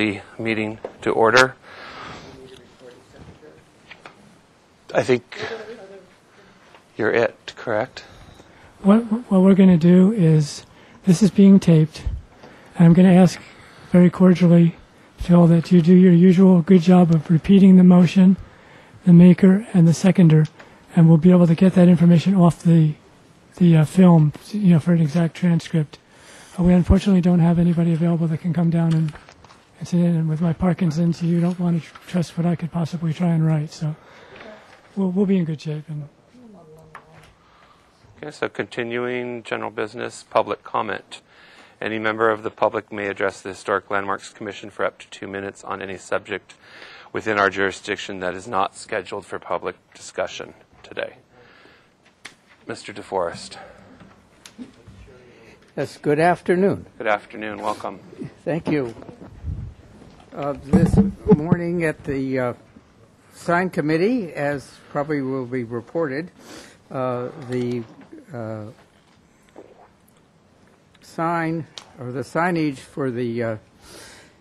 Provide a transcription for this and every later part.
the meeting to order. I think you're it, correct? What we're going to do is, this is being taped, and I'm going to ask very cordially, Phil, that you do your usual good job of repeating the motion, the maker, and the seconder, and we'll be able to get that information off the film, for an exact transcript. We unfortunately don't have anybody available that can come down and sit in, and with my Parkinson's, you don't want to trust what I could possibly try and write, so we'll be in good shape. Okay, so continuing general business, public comment. Any member of the public may address the Historic Landmarks Commission for up to 2 minutes on any subject within our jurisdiction that is not scheduled for public discussion today. Mr. DeForest. Yes, good afternoon. Good afternoon. Welcome. Thank you. This morning at the sign committee, as probably will be reported, the sign or the signage for the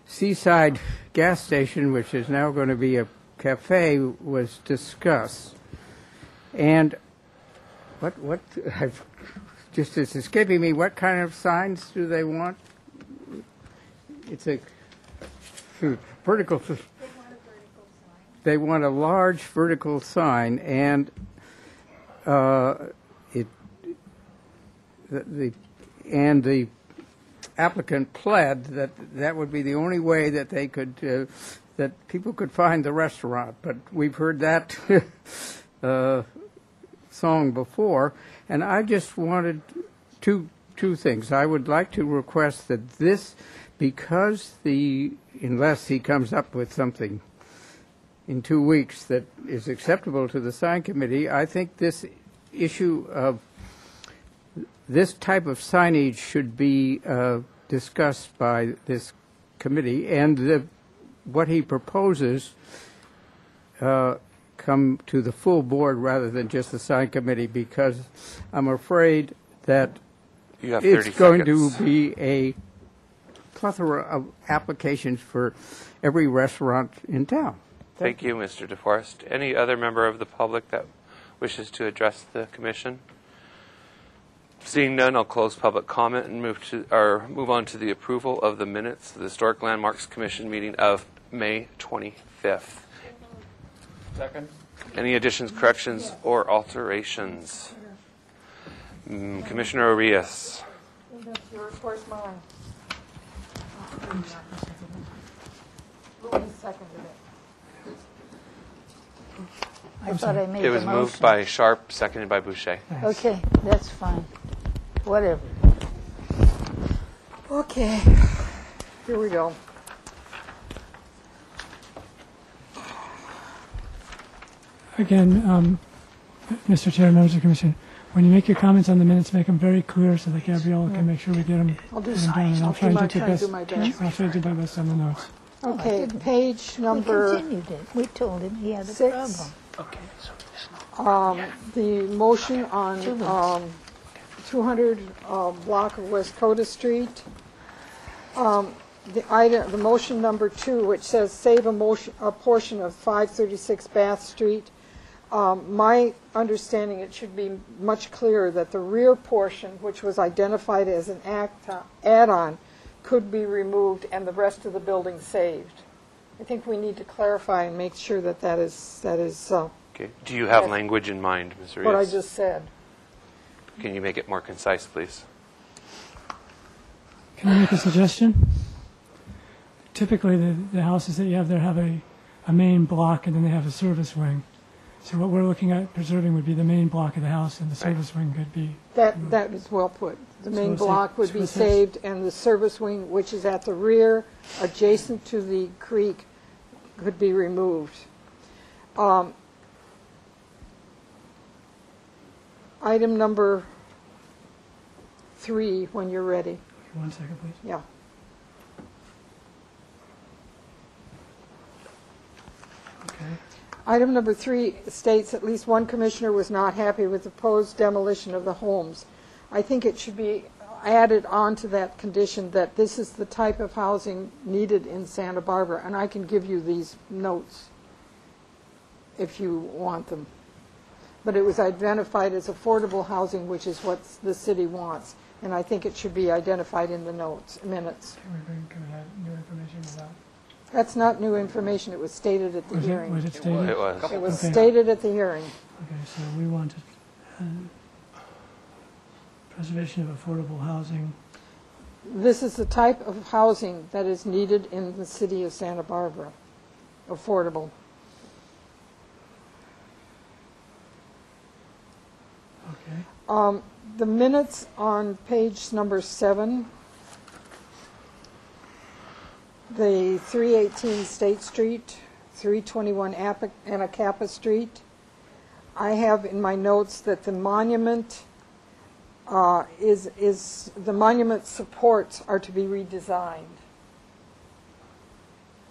Seaside gas station, which is now going to be a cafe, was discussed. And what I've just is escaping me. What kind of signs do they want? It's a vertical. They want a large vertical sign, and the applicant pled that would be the only way that they could that people could find the restaurant. But we've heard that song before, and I just wanted two things. I would like to request that this, because unless he comes up with something in 2 weeks that is acceptable to the sign committee, I think this issue of this type of signage should be discussed by this committee, and what he proposes come to the full board rather than just the sign committee, because I'm afraid that it's going to be a plethora of applications for every restaurant in town. Thank you, Mr. DeForest. Any other member of the public that wishes to address the commission? Seeing none, I'll close public comment and move on to the approval of the minutes of the Historic Landmarks Commission meeting of May 25th. Second. Any additions, corrections, or alterations? Commissioner Arias. Your report's mine. Louis seconded it. I thought I made It was the motion. moved by Sharp, seconded by Boucher. Okay, that's fine. Whatever. Okay, here we go. Again, Mr. Chair, members of the Commission, when you make your comments on the minutes, make them very clear so that Gabriella can make sure we get them. I'll do done, and I'll try do and my do best. I'll try to do my best on the notes. Okay, page We number, continued it. We told him he had a 6. problem. Okay, so it's not. the motion on 200 block of West Coda Street. The motion number 2, which says save a portion of 536 Bath Street. My understanding, it should be much clearer that the rear portion, which was identified as an add-on, could be removed and the rest of the building saved. I think we need to clarify and make sure that is Okay. Do you have language in mind, Ms. Arias? what I just said. Can you make it more concise, please? Can I make a suggestion? Typically, the houses that you have there have a main block, and then they have a service wing. So what we're looking at preserving would be the main block of the house, and the service wing could be... That is well put. The main So block would be it's- saved, and the service wing, which is at the rear, adjacent to the creek, could be removed. Item number 3, when you're ready. 1 second, please. Yeah. Okay. Item number 3 states at least one commissioner was not happy with the proposed demolition of the homes. I think it should be added on to that condition that this is the type of housing needed in Santa Barbara, and I can give you these notes if you want them. But it was identified as affordable housing, which is what the city wants, and I think it should be identified in the minutes. Can we have new information about? That's not new information, it was stated at the hearing. Was it stated? It was. It was Okay. stated at the hearing. Okay, so we wanted preservation of affordable housing. This is the type of housing that is needed in the city of Santa Barbara, affordable. Okay. The minutes on page number 7, the 318 State Street, 321 Anacapa Street, I have in my notes that the monument the monument supports are to be redesigned.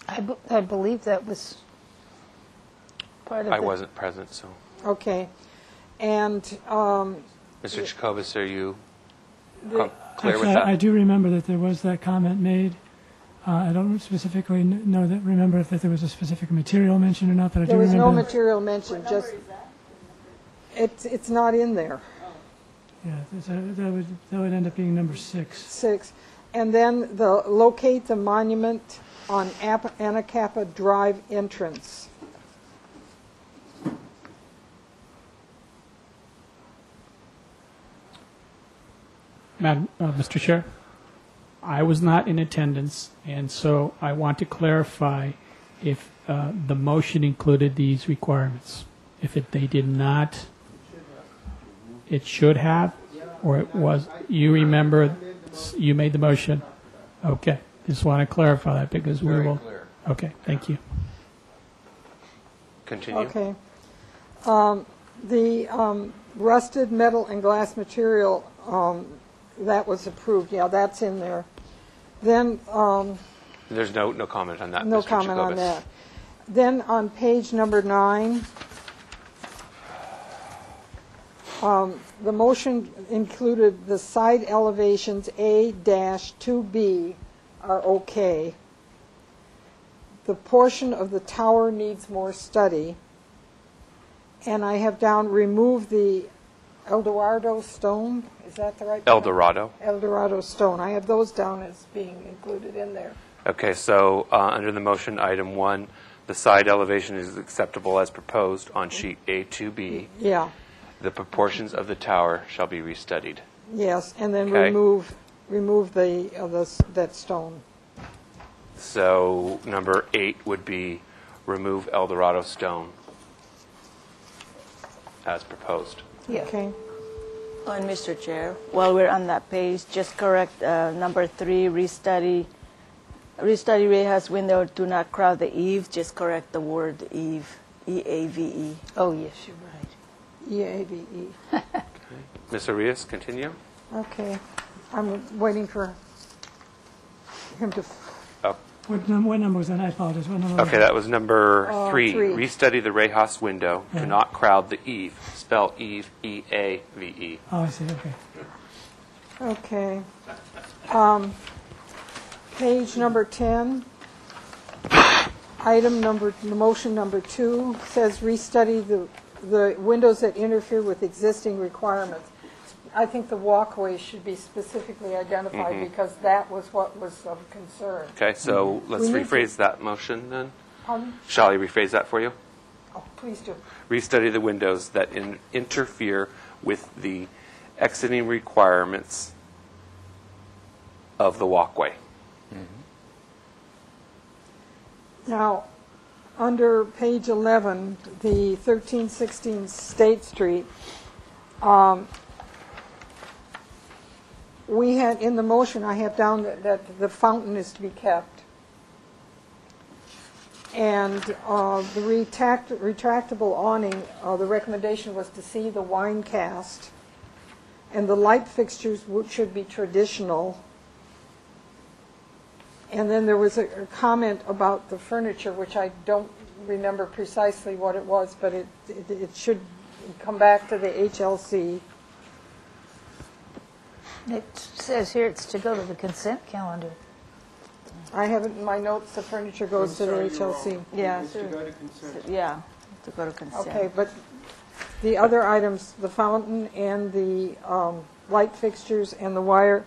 I believe that was part of I the... wasn't present, so. Okay. And Mr. Jacobus, are you the- clear with Actually, that? I do remember that there was that comment made. I don't specifically remember if there was a specific material mentioned or not, but I do there was remember. no material mentioned, just, it's not in there. Yeah, that would end up being number 6. 6. And then locate the monument on Anacapa Drive entrance. Mr. Chair, I was not in attendance, and so I want to clarify if the motion included these requirements. If they did not, it should have, or it was, you remember, you made the motion? Okay, just want to clarify that because we will. Okay, thank you. Continue. Okay. The rusted metal and glass material, that was approved. Yeah, that's in there. Then, There's no comment on that, no Mr. comment on Jacobus. that. Then on page number 9, the motion included the side elevations A-2B are okay. The portion of the tower needs more study. And I have down remove the Eldorado stone. Is that the right? El Dorado. Eldorado stone. I have those down as being included in there. Okay, so under the motion, item 1, the side elevation is acceptable as proposed on sheet A2B. Yeah, The proportions of the tower shall be restudied. yes, and then Okay. remove that stone. So number 8 would be remove El Dorado stone as proposed. Yeah. Okay. And Mr. Chair, while we're on that page, just correct number 3, restudy Rehas window, do not crowd the eave, just correct the word eave, E-A-V-E. Oh, yes, you're right. E-A-V-E. Ms. Arias, continue. Okay. I'm waiting for him to, Oh, What number was that? I apologize. What number? okay, that was number 3. 3. Restudy the Rehas window. Do Yeah. not crowd the eave. Spell eave, E-A-V-E. Oh, I see. Okay. okay. Page number 10, motion number 2 says restudy the windows that interfere with existing requirements. I think the walkways should be specifically identified because that was what was of concern. Okay, so let's We need to- rephrase that motion then. Pardon? Shall I rephrase that for you? Oh, please do. Restudy the windows that interfere with the exiting requirements of the walkway. Now, under page 11, the 1316 State Street, we had, in the motion, I have down that the fountain is to be kept. And the retractable awning, the recommendation was to see the wine cast. And the light fixtures should be traditional. And then there was a comment about the furniture, which I don't remember precisely what it was, but it should come back to the HLC. It says here it's to go to the consent calendar. I have it in my notes, the furniture goes to the HLC. Yeah, It's to go to consent. yeah, to go to consent. Okay, but the other items, the fountain and the light fixtures and the wire,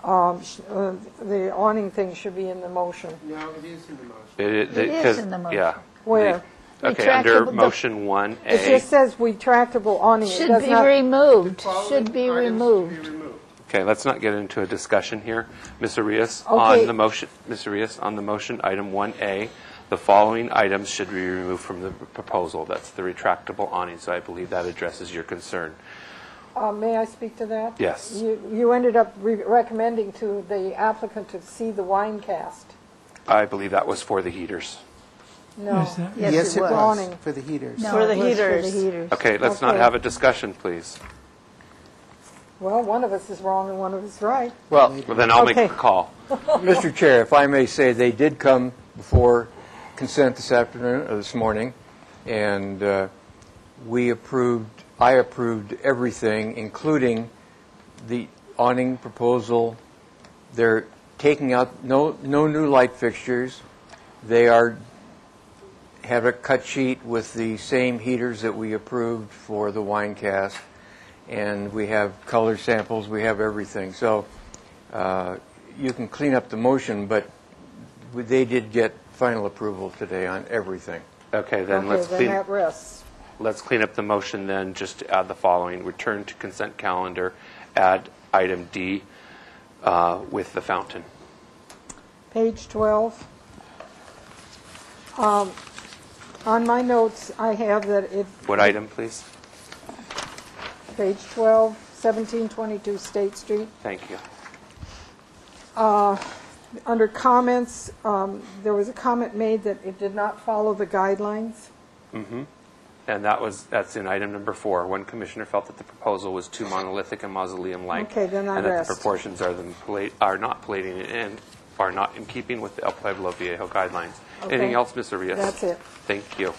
the awning thing should be in the motion. No, it is in the motion. It is 'cause- in the motion. Yeah. Where? Okay, under Retractable- motion 1A. It just says retractable awning. It Should does be not- removed, Following should be items removed. should be removed. Okay, let's not get into a discussion here. Ms. Arias, Okay. on the motion, Ms. Arias, on the motion, item 1A, the following items should be removed from the proposal. That's the retractable awning, so I believe that addresses your concern. May I speak to that? Yes. You ended up recommending to the applicant to see the wine cast. I believe that was for the heaters. No. Yes, that- Yes, it was. Awning. For the heaters. No, For the it was heaters. For the heaters. Okay, let's not Okay. have a discussion, please. Well, one of us is wrong and one of us is right. Well, Well, then I'll make Okay. a call. Mr. Chair, if I may say, they did come before consent this afternoon, or this morning, and I approved everything, including the awning proposal. They're taking out no new light fixtures. They have a cut sheet with the same heaters that we approved for the wine cast, and we have color samples, we have everything. So you can clean up the motion, but they did get final approval today on everything. Okay, then Okay, let's then clean, that rests. let's clean up the motion then, just to add the following. Return to consent calendar, add item D with the fountain. Page 12. On my notes, I have that it, What item, please? page 12, 1722 State Street. Thank you. Under comments, there was a comment made that it did not follow the guidelines. And that's in item number 4. One commissioner felt that the proposal was too monolithic and mausoleum-like. Okay, then I and that rest. the proportions are not Palladian and are not in keeping with the El Pueblo Viejo guidelines. Okay. Anything else, Ms. Arias? That's it. Thank you.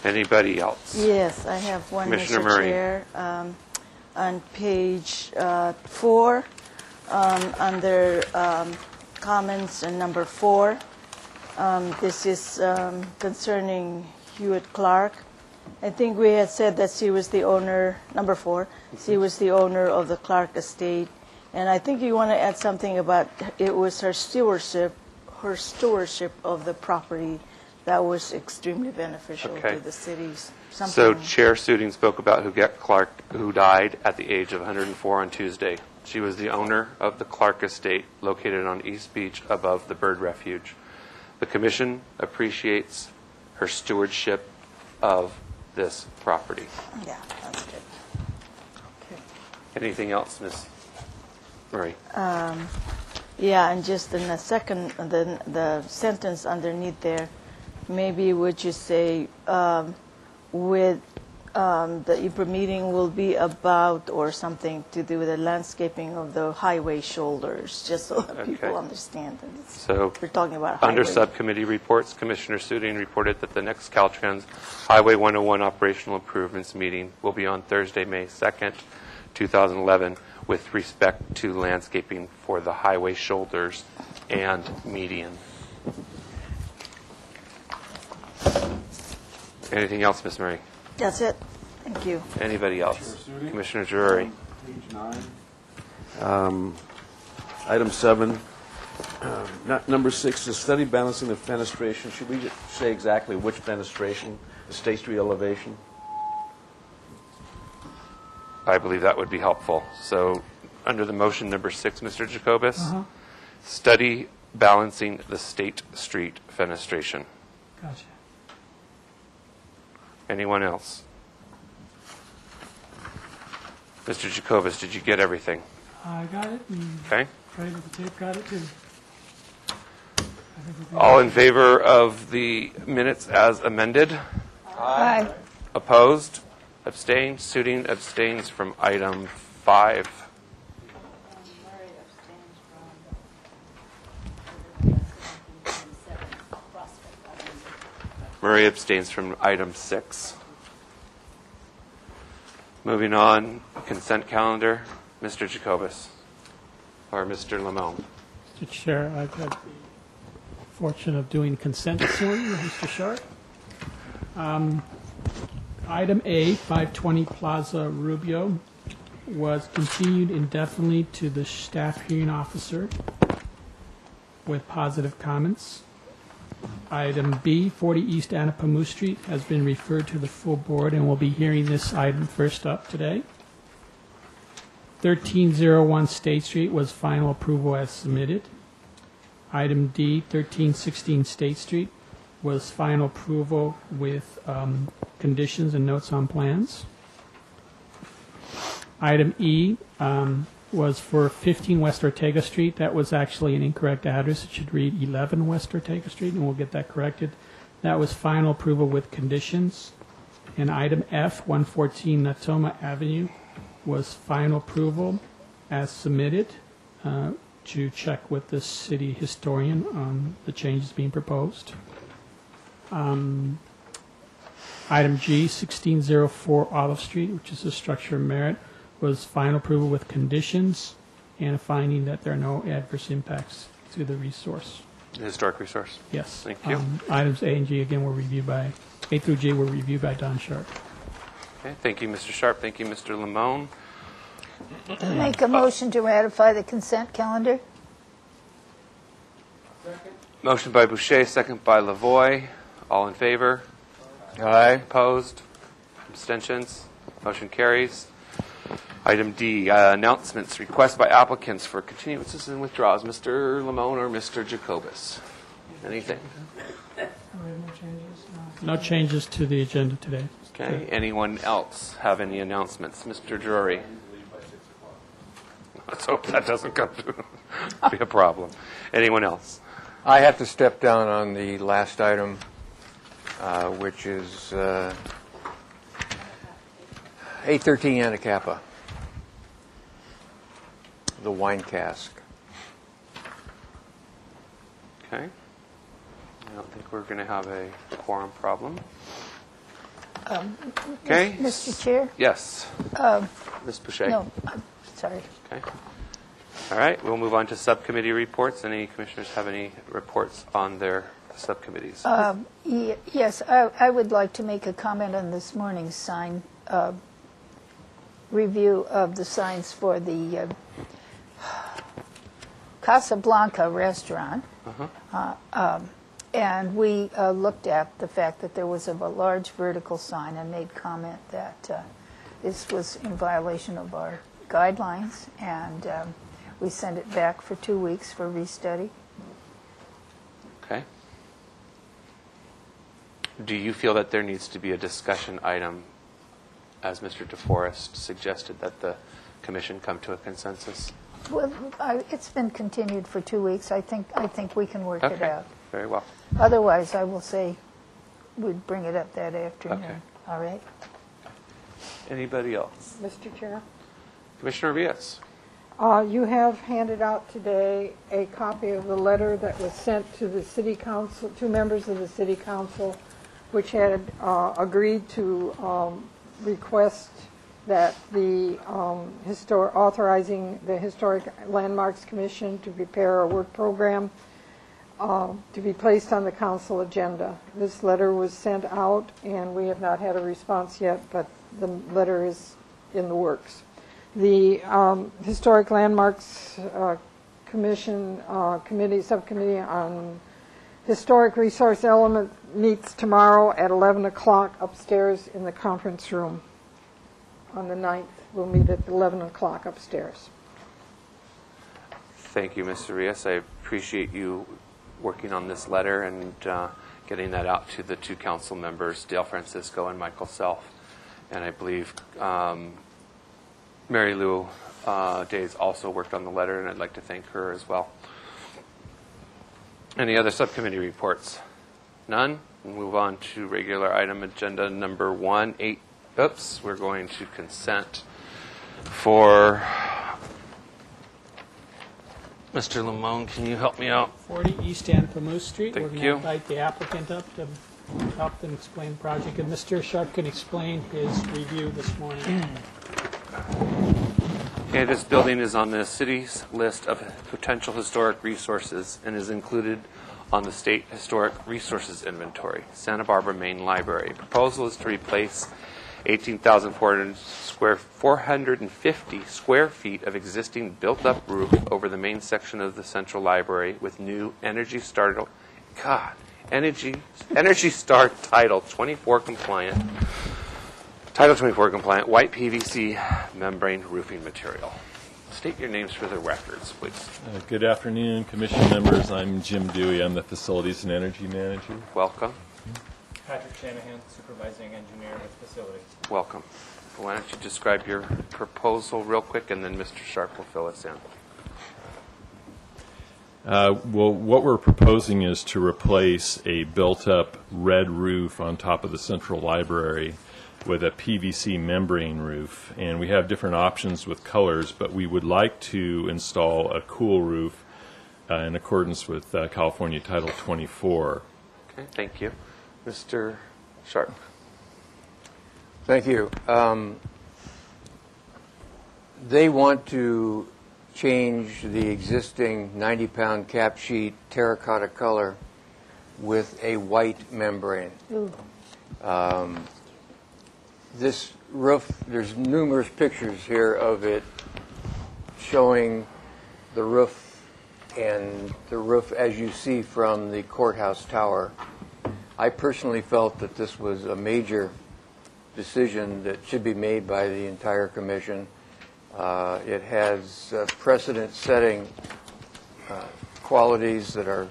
Anybody else? Yes, I have one, Commissioner Mr. Murray. Chair. On page 4, under comments and number 4, this is concerning Hewitt Clark. I think we had said that she was the owner, number 4, she was the owner of the Clark estate. And I think you want to add something about it was her stewardship of the property that was extremely beneficial Okay. to the cities. So Chair Suding spoke about Huguette Clark, who died at the age of 104 on Tuesday. She was the owner of the Clark estate located on East Beach above the bird refuge. The commission appreciates her stewardship of this property. Yeah, that's good. Anything else, Ms. Murray? Yeah, and just in the second, the sentence underneath there, maybe would you say with the IPRA meeting will be about or something to do with the landscaping of the highway shoulders, just so that people Okay. understand that So we're talking about a highway. under subcommittee reports, Commissioner Suding reported that the next Caltrans Highway 101 operational improvements meeting will be on Thursday, May 2nd, 2011, with respect to landscaping for the highway shoulders and median. Anything else, Ms. Murray? That's it. Thank you. Anybody else? Commissioner Drury. Page 9. Item 7. Number 6 is study balancing the fenestration. Should we just say exactly which fenestration? The State Street elevation? I believe that would be helpful. So, under the motion number 6, Mr. Jacobus, study balancing the State Street fenestration. Gotcha. Anyone else? Mr. Jacobus, did you get everything? I got it, and Okay. Fred with the tape got it too. I think we'll be- All in favor of the minutes as amended? Aye. Opposed? Abstained? Suding abstains from item 5. Murray abstains from item 6. Moving on, consent calendar. Mr. Jacobus. or Mr. Lamone? Mr. Chair, I've had the fortune of doing consent this morning with Mr. Sharp. Item A, 520 Plaza Rubio, was continued indefinitely to the staff hearing officer with positive comments. Item B, 40 East Anapamu Street, has been referred to the full board, and we'll be hearing this item first up today. 1301 State Street was final approval as submitted. Item D, 1316 State Street, was final approval with conditions and notes on plans. Item E was for 15 West Ortega Street. That was actually an incorrect address. It should read 11 West Ortega Street, and we'll get that corrected. That was final approval with conditions. And item F, 114 Natoma Avenue, was final approval as submitted to check with the city historian on the changes being proposed. Item G, 1604 Olive Street, which is a structure of merit, was final approval with conditions and a finding that there are no adverse impacts to the resource. Historic resource. Yes. Thank you. Items A and G, again, were reviewed by, A through G were reviewed by Don Sharp. Okay, thank you, Mr. Sharp. Thank you, Mr. Lamone. Make a motion to ratify the consent calendar. Motion by Boucher, second by Lavoy. All in favor? Aye. Opposed? Abstentions? Motion carries. Item D, announcements. Request by applicants for continuances and withdrawals. Mr. Lamone or Mr. Jacobus? Anything? No changes to the agenda today. Okay. Anyone else have any announcements? Mr. Drury? Let's hope that doesn't come to be a problem. Anyone else? I have to step down on the last item, which is 813 Anacapa, the wine cask. Okay. I don't think we're going to have a quorum problem. Okay. Mr. Chair? Yes. Ms. Boucher? No, I'm sorry. Okay. All right. We'll move on to subcommittee reports. Any commissioners have any reports on their subcommittees? Yes, I would like to make a comment on this morning's sign review of the signs for the Casablanca restaurant. And we looked at the fact that there was a large vertical sign and made comment that this was in violation of our guidelines, and we sent it back for 2 weeks for restudy. Okay. Do you feel that there needs to be a discussion item, as Mr. DeForest suggested, that the commission come to a consensus? Well, it's been continued for 2 weeks. I think we can work it Okay. out. Very well. Otherwise, I will say we'd bring it up that afternoon. Okay. All right? Anybody else? Mr. Chair? Commissioner Rios? You have handed out today a copy of the letter that was sent to the city council, to members of the city council, which had agreed to request that the authorizing the Historic Landmarks Commission to prepare a work program to be placed on the council agenda. This letter was sent out, and we have not had a response yet, but the letter is in the works. The Historic Landmarks Commission subcommittee on Historic Resource Element meets tomorrow at 11 o'clock upstairs in the conference room. On the 9th, we'll meet at 11 o'clock upstairs. Thank you, Mr. Rios. I appreciate you working on this letter and getting that out to the two council members, Dale Francisco and Michael Self. And I believe Mary Lou Days also worked on the letter, and I'd like to thank her as well. Any other subcommittee reports? None? We'll move on to regular item agenda number 1. We're going to consent for Mr. Lamone. Can you help me out? 40 East Anapamu Street. Thank We're going you. to invite the applicant up to help them explain the project. And Mr. Sharp can explain his review this morning. Okay, this building is on the city's list of potential historic resources and is included on the State Historic Resources Inventory. Santa Barbara Main Library. Proposal is to replace 450 square feet of existing built-up roof over the main section of the Central Library with new Energy Star Title 24 compliant white PVC membrane roofing material. State your names for the records, please. Good afternoon, Commission members. I'm Jim Dewey. I'm the Facilities and Energy Manager. Welcome. Patrick Shanahan, Supervising Engineer with Facilities. Welcome. Why don't you describe your proposal real quick, and then Mr. Sharp will fill us in. Well, what we're proposing is to replace a built-up red roof on top of the Central Library with a PVC membrane roof. And we have different options with colors, but we would like to install a cool roof in accordance with California Title 24. Okay, thank you. Mr. Sharp. Thank you. They want to change the existing 90-pound cap sheet terracotta color with a white membrane. This roof, there's numerous pictures here of it showing the roof and the roof as you see from the courthouse tower. I personally felt that this was a major decision that should be made by the entire commission. It has precedent-setting qualities that are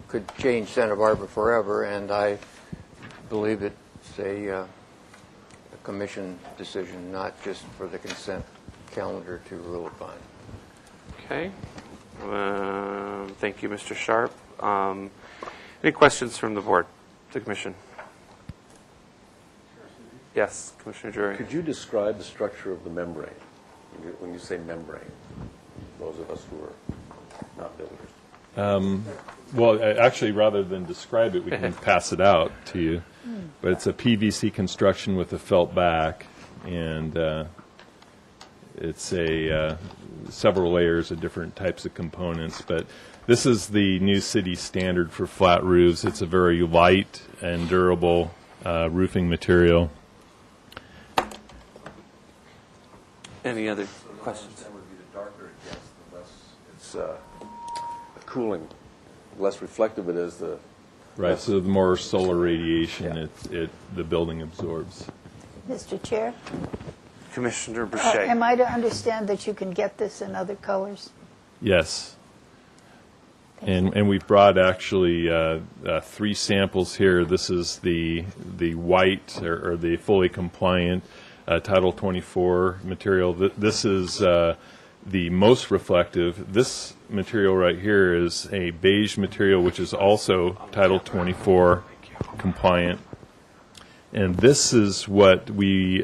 could change Santa Barbara forever, and I believe it's a commission decision, not just for the consent calendar to rule upon. Okay. Thank you, Mr. Sharp. Any questions from the board, the commission? Yes, Commissioner Drury. Could you describe the structure of the membrane when you say membrane, those of us who are not builders? Well, actually, rather than describe it, we can pass it out to you. But it's a PVC construction with a felt back, and it's a several layers of different types of components. But this is the new city standard for flat roofs. It's a very light and durable roofing material. Any other questions? That would be the darker it gets, the less it's cooling, the less reflective it is. Right, so the more solar radiation the building absorbs. Mr. Chair, Commissioner Boucher. am I to understand that you can get this in other colors? Yes. And we've brought actually 3 samples here. This is the white or the fully compliant Title 24 material. This is the most reflective. This material right here is a beige material, which is also Title 24 compliant. And this is what we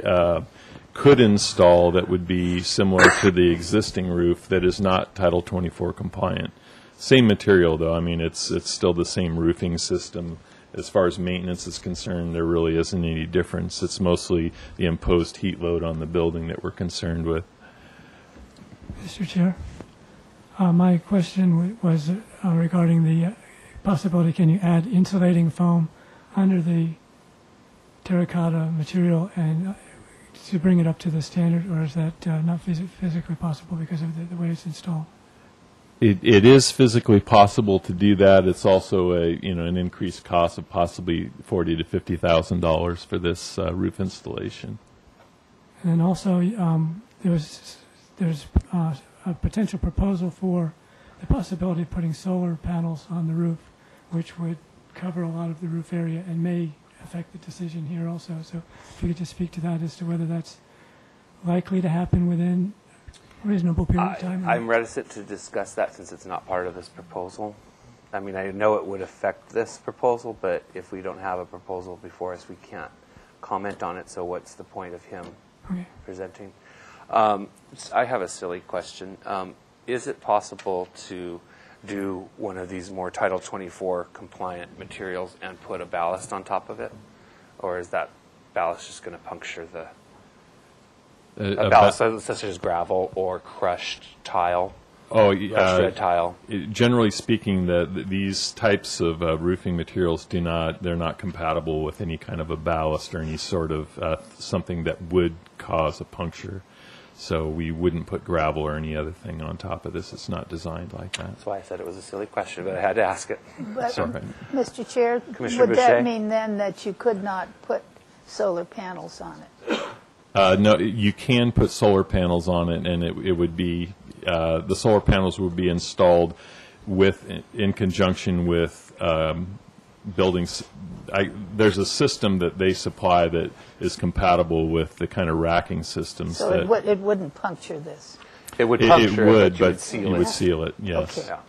could install that would be similar to the existing roof that is not Title 24 compliant. Same material, though. I mean, it's still the same roofing system. As far as maintenance is concerned, there really isn't any difference. It's mostly the imposed heat load on the building that we're concerned with. Mr. Chair, my question was regarding the possibility, can you add insulating foam under the terracotta material and to bring it up to the standard, or is that not physically possible because of the way it's installed? It is physically possible to do that. It's also an increased cost of possibly $40,000 to $50,000 for this roof installation. And then also there's a potential proposal for the possibility of putting solar panels on the roof, which would cover a lot of the roof area and may affect the decision here also. So if you could just speak to that as to whether that's likely to happen within reasonable period of time. I'm reticent to discuss that since it's not part of this proposal. I mean, I know it would affect this proposal, but if we don't have a proposal before us, we can't comment on it. So what's the point of him presenting? I have a silly question. Is it possible to do one of these more Title 24 compliant materials and put a ballast on top of it? Or is that ballast just going to puncture the... A ballast, such as gravel or crushed tile, crushed red tile. Generally speaking, these types of roofing materials they're not compatible with any kind of a ballast or any sort of something that would cause a puncture. So we wouldn't put gravel or any other thing on top of this. It's not designed like that. That's why I said it was a silly question, but I had to ask it. But, Sorry. Mr. Chair, Commissioner would Boucher? that mean then that you could not put solar panels on it? No, you can put solar panels on it, and it would be the solar panels would be installed in conjunction with buildings. There's a system that they supply that is compatible with the kind of racking systems. So it wouldn't puncture this? It would It puncture would, but but you you would would seal seal it, yes. Okay. Yeah.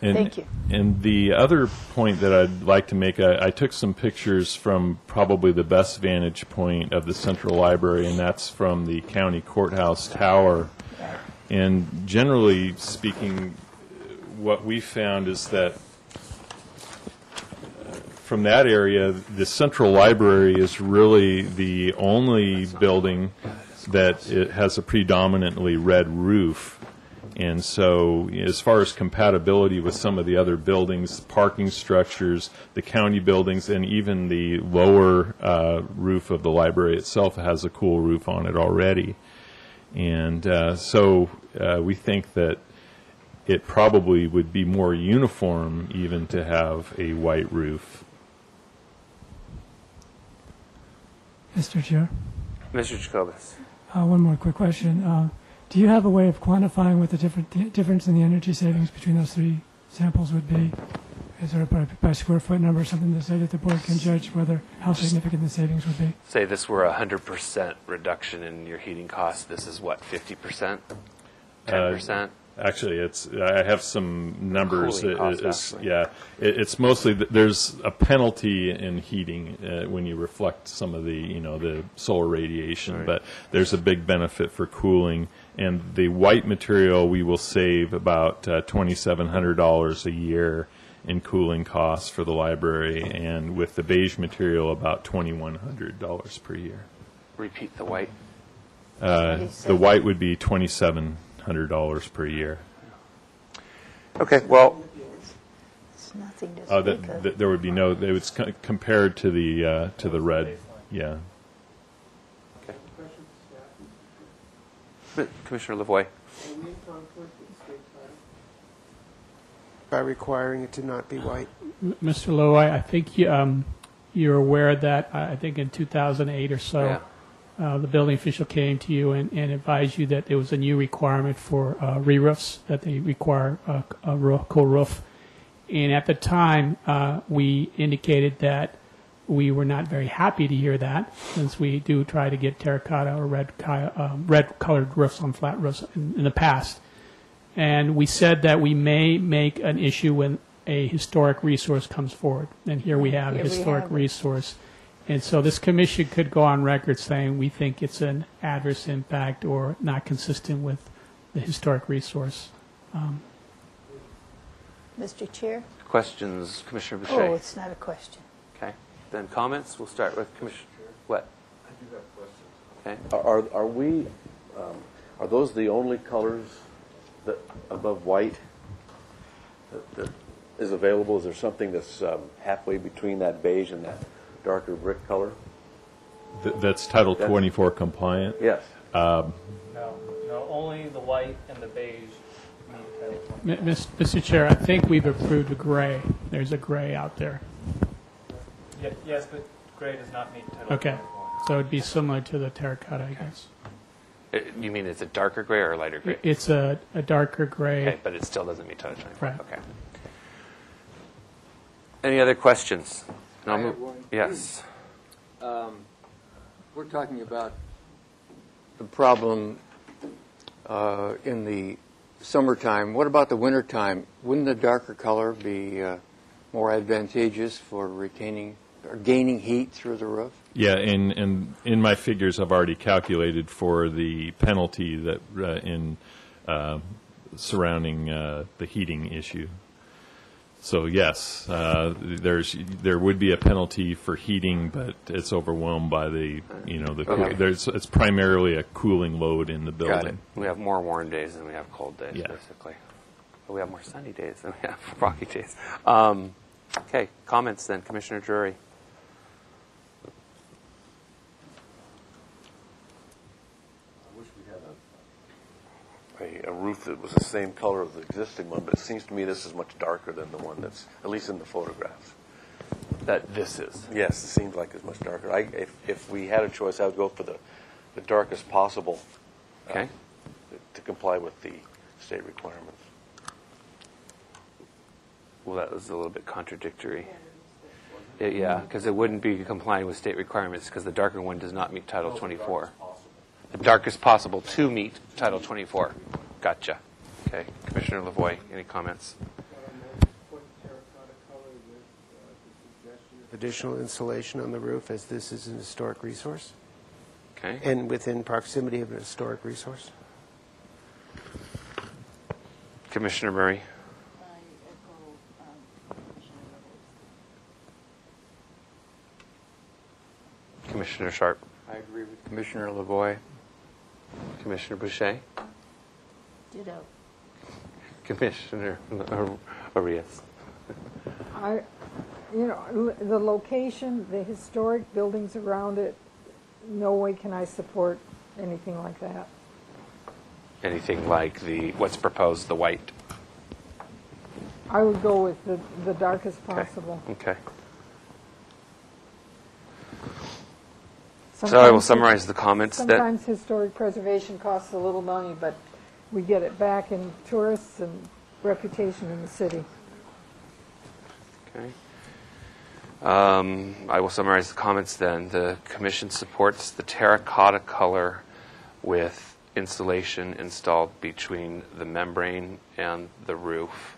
And, Thank you. And the other point that I'd like to make, I took some pictures from probably the best vantage point of the Central Library, and that's from the county courthouse tower. And generally speaking, what we found is that from that area, the Central Library is really the only building that it has a predominantly red roof. And so as far as compatibility with some of the other buildings, parking structures, the county buildings, and even the lower roof of the library itself has a cool roof on it already. And so we think that it probably would be more uniform even to have a white roof. Mr. Chair, Mr. Jacobus. one more quick question. Do you have a way of quantifying what the difference in the energy savings between those three samples would be? Is there by square foot number or something to say that the board can judge how significant the savings would be? Say this were 100% reduction in your heating costs. This is what, 50%? 10%? Actually, I have some numbers. Cooling costs, actually. Yeah, it's mostly there's a penalty in heating when you reflect some of the solar radiation, Right. but there's a big benefit for cooling. And the white material, we will save about $2,700 a year in cooling costs for the library, and with the beige material, about $2,100 per year. Repeat the white. The white would be $2,700 per year. Okay, well, It's nothing to speak of. There would be no. It was compared to the red. Yeah. Commissioner Lavoie. By requiring it to not be white. Mr. Lowy, I think you're aware that I think in 2008 or so, the building official came to you and advised you that there was a new requirement for re-roofs, that they require a cool roof. And at the time, we indicated that we were not very happy to hear that, since we do try to get terracotta or red-colored roofs on flat roofs in the past. And we said that we may make an issue when a historic resource comes forward. And here we have a historic resource. And so this commission could go on record saying we think it's an adverse impact or not consistent with the historic resource. Mr. Chair? Questions, Commissioner Boucher? Oh, it's not a question. Okay. Then comments. We'll start with Commissioner. What? I do have questions. Okay. Are we, are those the only colors that above white that is available? Is there something that's halfway between that beige and that darker brick color? That's Title 24 compliant. Yes. No, only the white and the beige meet Title 24. Mr. Chair, I think we've approved a gray. There's a gray out there. Yes, but gray does not meet Title Okay. 24. So it'd be similar to the terracotta, I guess. You mean it's a darker gray or a lighter gray? It's a darker gray. Okay, but it still doesn't meet Title 24. Right. Okay. Any other questions? I have one. Yes. We're talking about the problem in the summertime. What about the wintertime? Wouldn't the darker color be more advantageous for retaining or gaining heat through the roof? Yeah, and in my figures, I've already calculated for the penalty that surrounding the heating issue. So yes, there would be a penalty for heating, but it's overwhelmed by the Okay. it's primarily a cooling load in the building. Got it. We have more warm days than we have cold days, Yeah. basically. But we have more sunny days than we have rocky days. Okay, comments then, Commissioner Drury. I wish we had a roof that was the same color as the existing one, but it seems to me this is much darker than the one that's, at least in the photographs. That this is. Yes, it seems like it's much darker. If we had a choice, I would go for the darkest possible Okay. to comply with the state requirements. Well, that was a little bit contradictory. Yeah, because it wouldn't be complying with state requirements because the darker one does not meet Title 24. The darkest possible to meet Title 24. Gotcha. Okay. Commissioner Lavoie, any comments? Additional insulation on the roof, as this is an historic resource, Okay. and within proximity of a historic resource. Commissioner Murray. Commissioner Sharp. I agree with Commissioner Lavoie. Commissioner Boucher. Ditto. Commissioner Arias. The location, the historic buildings around it, no way can I support anything like that. Anything like what's proposed, the white? I would go with the darkest possible. Okay. So I will Sometimes summarize the comments that... Sometimes historic preservation costs a little money, but we get it back in tourists and reputation in the city. Okay. I will summarize the comments then. The Commission supports the terracotta color with insulation installed between the membrane and the roof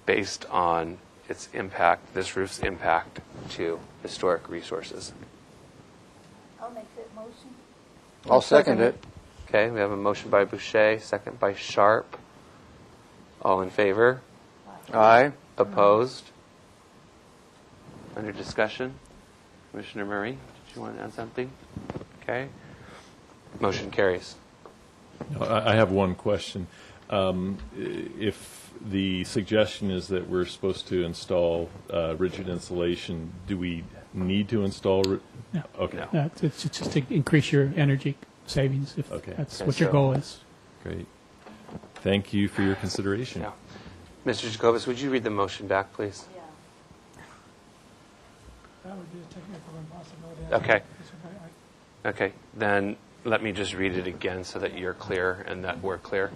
based on its impact, this roof's impact to historic resources. I'll make that motion. I'll second it. Okay, we have a motion by Boucher, second by Sharp. All in favor? Aye. Opposed? Under discussion? Commissioner Murray, did you want to add something? Okay. Motion carries. I have one question. If the suggestion is that we're supposed to install rigid insulation, do we need to install? No. Okay. No. It's just to increase your energy savings if Okay. that's Okay, what your so- goal is. Great. Thank you for your consideration. Yeah. Mr. Jacobus, would you read the motion back, please? That would be a technical impossibility. Okay. Okay, then let me just read it again so that you're clear and that we're clear.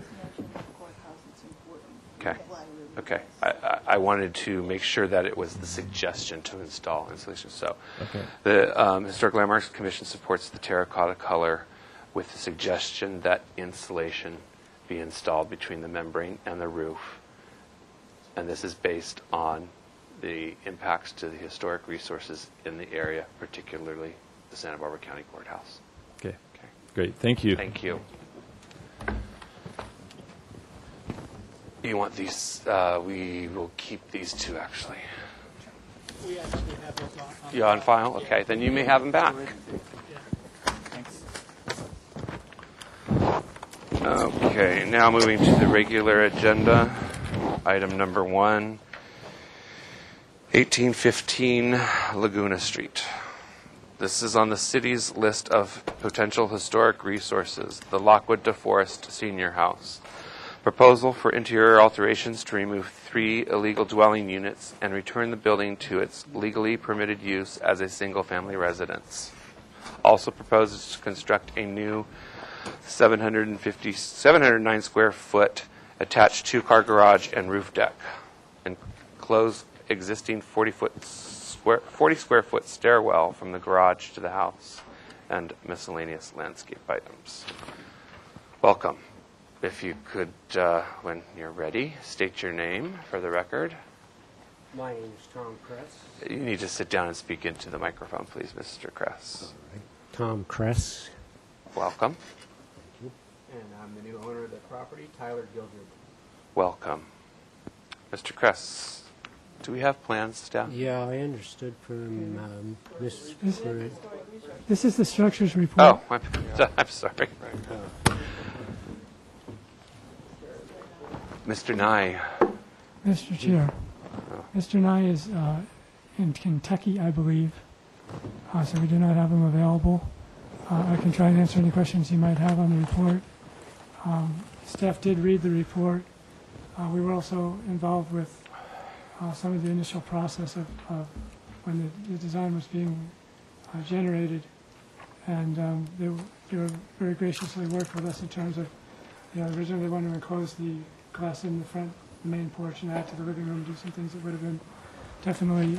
Okay. Okay. I wanted to make sure that it was the suggestion to install insulation. So Okay. the Historic Landmarks Commission supports the terracotta color with the suggestion that insulation be installed between the membrane and the roof. And this is based on the impacts to the historic resources in the area, particularly the Santa Barbara County Courthouse. Okay. Okay. Great. Thank you. Thank you. You want these? We will keep these two, actually. We actually have those on. You on file? Okay, then you may have them back. Thanks. Okay, now moving to the regular agenda. Item number 1, 1815 Laguna Street. This is on the city's list of potential historic resources, the Lockwood DeForest Senior House. Proposal for interior alterations to remove 3 illegal dwelling units and return the building to its legally permitted use as a single-family residence. Also proposes to construct a new 709 square foot attached 2-car garage and roof deck, and close existing 40 square foot stairwell from the garage to the house, and miscellaneous landscape items. Welcome. If you could, when you're ready, state your name for the record. My name is Tom Kress. You need to sit down and speak into the microphone, please, Mr. Kress. Tom Kress, Welcome. and I'm the new owner of the property, Tyler Gilgert. Welcome. Mr. Kress, do we have plans, staff? Yeah, I understood from Ms. Pruitt. This is the structures report. Oh, I'm sorry. Mr. Nye. Mr. Chair, Mr. Nye is in Kentucky, I believe, so we do not have him available. I can try and answer any questions you might have on the report. Staff did read the report. We were also involved with some of the initial process of when the design was being generated, and they were very graciously worked with us in terms of, originally they wanted to enclose the glass in the front, the main porch, and add to the living room, do some things that would have been definitely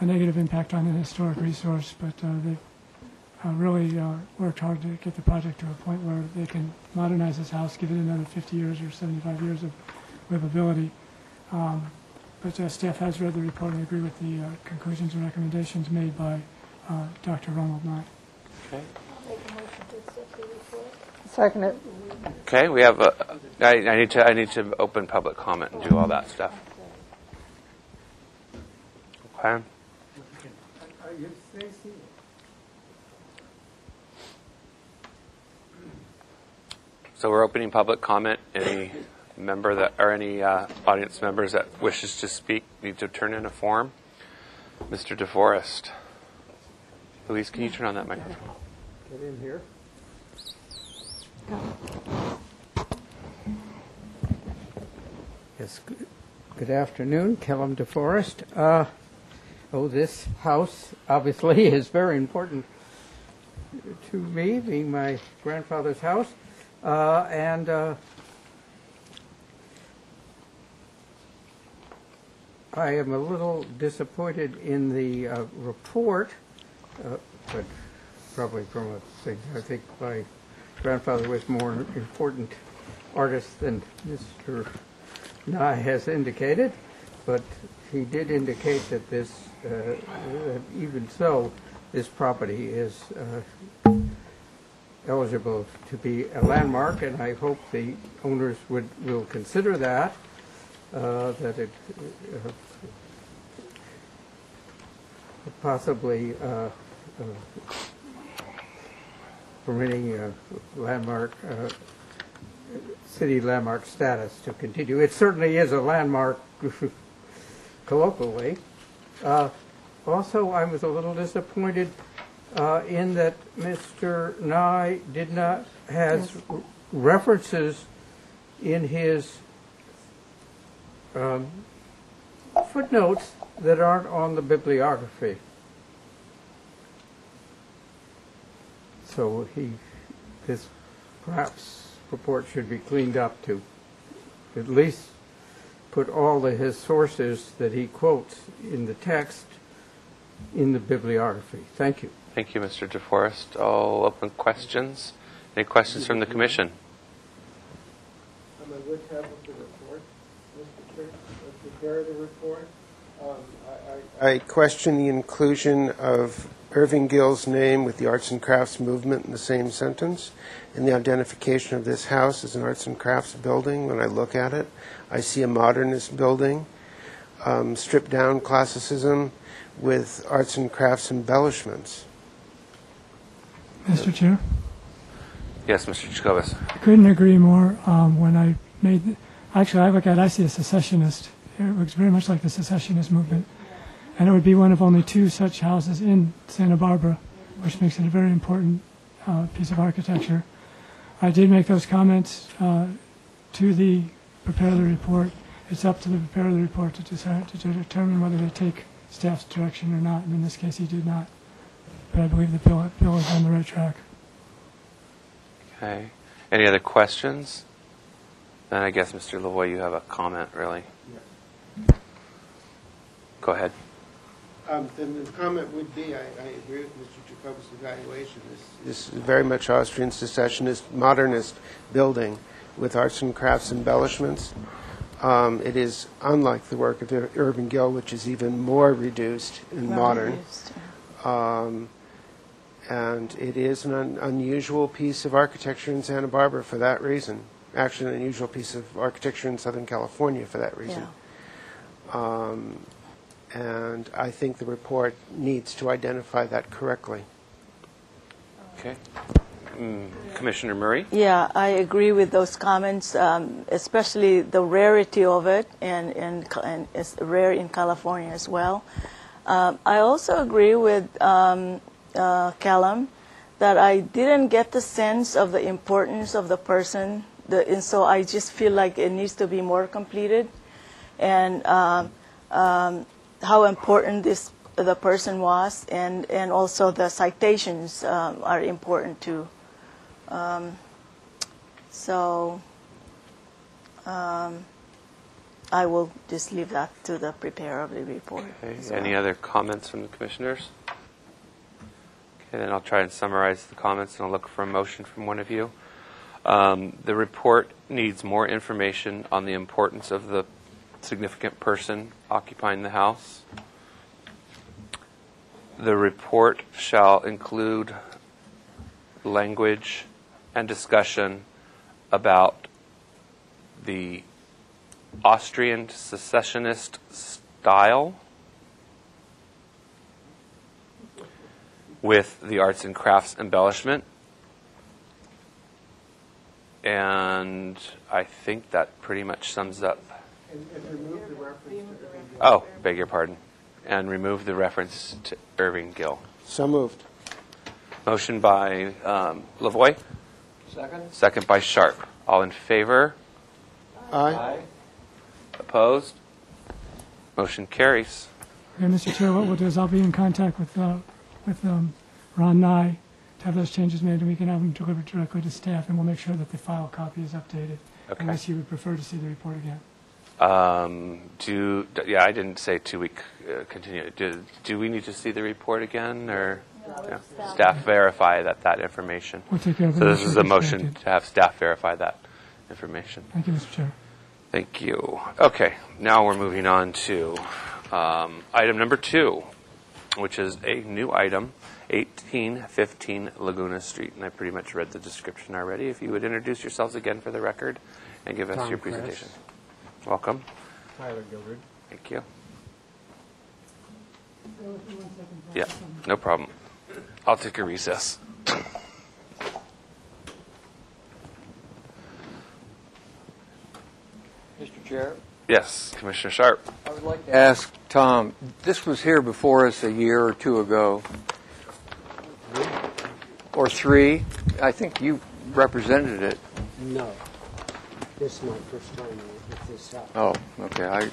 a negative impact on the historic resource, but they really worked hard to get the project to a point where they can modernize this house, give it another 50 years or 75 years of livability. But staff has read the report and agree with the conclusions and recommendations made by Dr. Ronald Nye. Okay. Second it. Okay, we have I need to open public comment and do all that stuff. Okay. So we're opening public comment. Any member that or any audience members that wishes to speak need to turn in a form. Mr. DeForest. Louise, can you turn on that microphone? Get in here. Yes, good afternoon, Kellum DeForest. This house obviously is very important to me, being my grandfather's house, and I am a little disappointed in the report, but probably from a thing. I think my grandfather was more important artist than Mr. Nye has indicated, but he did indicate that this, even so, this property is eligible to be a landmark, and I hope the owners will consider that, that it possibly permitting landmark, city landmark status to continue. It certainly is a landmark colloquially. Also, I was a little disappointed in that Mr. Nye did not has references in his footnotes that aren't on the bibliography. So this perhaps report should be cleaned up to at least put all of his sources that he quotes in the text in the bibliography. Thank you. Thank you, Mr. DeForest. I'll open questions. Any questions from the Commission? I'm a good have of the report, Mr. Chair, prepare the report. I question the inclusion of Irving Gill's name with the arts and crafts movement in the same sentence, and the identification of this house as an arts and crafts building. When I look at it, I see a modernist building, stripped down classicism with arts and crafts embellishments. Mr. Chair? Yes, Mr. Jacobus. I couldn't agree more. When I made, actually I look at it, I see a secessionist. It looks very much like the secessionist movement. And it would be one of only 2 such houses in Santa Barbara, which makes it a very important piece of architecture. I did make those comments to the prepare the report. It's up to the prepare the report to decide to determine whether they take staff's direction or not. And in this case, he did not. But I believe the bill is on the right track. Okay. Any other questions? Then I guess, Mr. Lavoie, you have a comment, really. Yes. Go ahead. Then the comment would be, I agree with Mr. Jacobus' evaluation. This is very much Austrian secessionist, modernist building with arts and crafts embellishments. It is unlike the work of Irving Gill, which is even more reduced and modern. And it is an unusual piece of architecture in Santa Barbara for that reason. actually an unusual piece of architecture in Southern California for that reason. And I think the report needs to identify that correctly. Okay. Commissioner Murray? Yeah, I agree with those comments, especially the rarity of it, and it's rare in California as well. I also agree with Callum that I didn't get the sense of the importance of the person, and so I just feel like it needs to be more completed, and how important the person was, and also the citations are important too. I will just leave that to the preparer of the report. Okay. Any other comments from the commissioners? Okay, then I'll try and summarize the comments, and I'll look for a motion from one of you. The report needs more information on the importance of the significant person occupying the house. The report shall include language and discussion about the Austrian secessionist style with the arts and crafts embellishment. And I think that pretty much sums up. And remove the reference to Irving Gill. Oh, beg your pardon. And remove the reference to Irving Gill. So moved. Motion by Lavoie. Second? Second by Sharp. All in favor? Aye. Opposed? Motion carries. Okay, Mr. Chair, what we'll do is I'll be in contact with Ron Nye to have those changes made, and we can have them delivered directly to staff, and we'll make sure that the file copy is updated. Okay. Unless you would prefer to see the report again. Yeah, I didn't say 2 week continue. Do we need to see the report again, or no, staff verify that information? We'll take care of it. So this is a It's motion corrected. to have staff verify that information. Thank you, Mr. Chair. Thank you. Okay, now we're moving on to item number 2, which is a new item, 1815 Laguna Street. And I pretty much read the description already. If you would introduce yourselves again for the record and give us Tom your Kress. presentation. Welcome. Tyler Gilbert. Thank you. Yeah, no problem. I'll take a recess. Mr. Chair? Yes, Commissioner Sharp. I would like to ask Tom, this was here before us a year or two ago, or 3. I think you represented it. No. This is my first time with this up. Oh, okay. I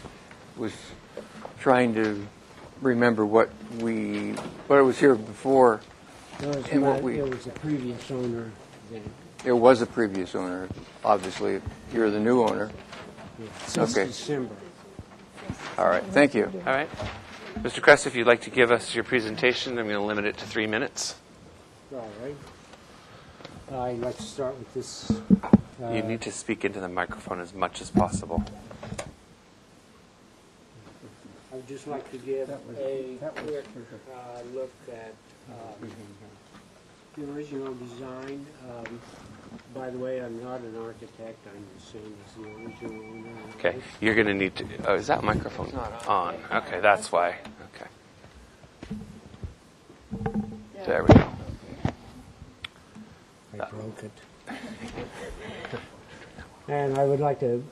was trying to remember what it was here before. It and what we- was a previous owner then. There was a previous owner, obviously. You're the new owner. Since Okay. December. All right. Thank you. All right. Mr. Kress, if you'd like to give us your presentation, I'm going to limit it to 3 minutes. All right. I'd like to start with this. You need to speak into the microphone as much as possible. I would just like to give a quick look at the original design. By the way, I'm not an architect. I'm the same as the original owner. Okay. You're going to need to. Oh, is that microphone on? Okay, that's why. Okay. There we go. I broke it. And I would like to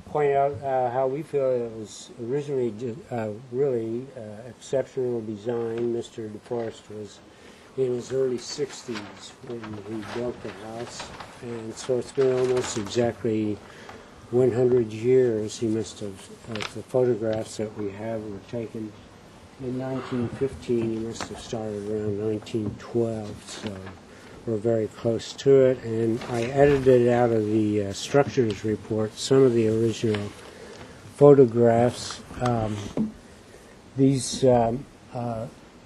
point out how we feel it was originally really exceptional design. Mr. DeForest was in his early 60s when he built the house, and so it's been almost exactly 100 years. He must have, the photographs that we have were taken in 1915. He must have started around 1912, so we're very close to it. And I edited out of the structures report some of the original photographs.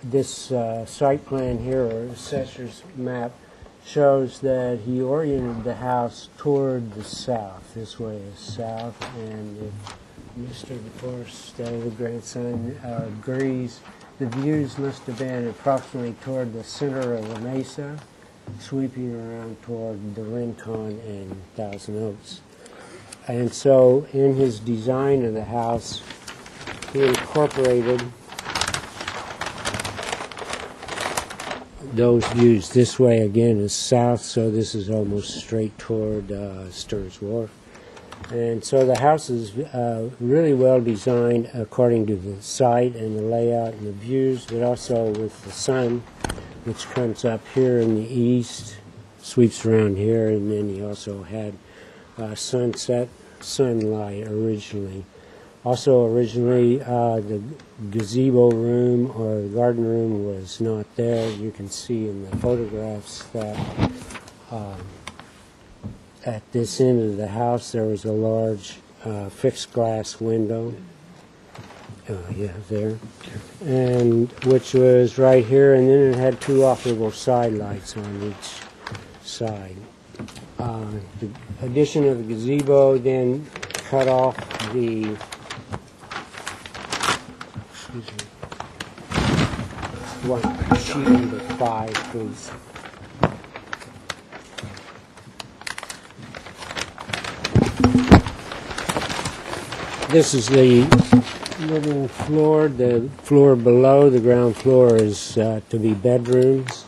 This site plan here, or assessor's map, shows that he oriented the house toward the south. This way is south, and if Mr. DeForest, the grandson, agrees, the views must have been approximately toward the center of the mesa, sweeping around toward the Rincon and Thousand Oaks. And so in his design of the house, he incorporated those views. This way again is south, so this is almost straight toward Stearns Wharf. And so the house is really well designed according to the site and the layout and the views, but also with the sun, which comes up here in the east, sweeps around here, and then he also had sunset sunlight originally. Also originally the gazebo room or the garden room was not there. You can see in the photographs that at this end of the house there was a large fixed glass window. There. And which was right here, and then it had two operable side lights on each side. The addition of the gazebo then cut off the sheet number 5, please. This is the living floor. The floor below, the ground floor, is to be bedrooms,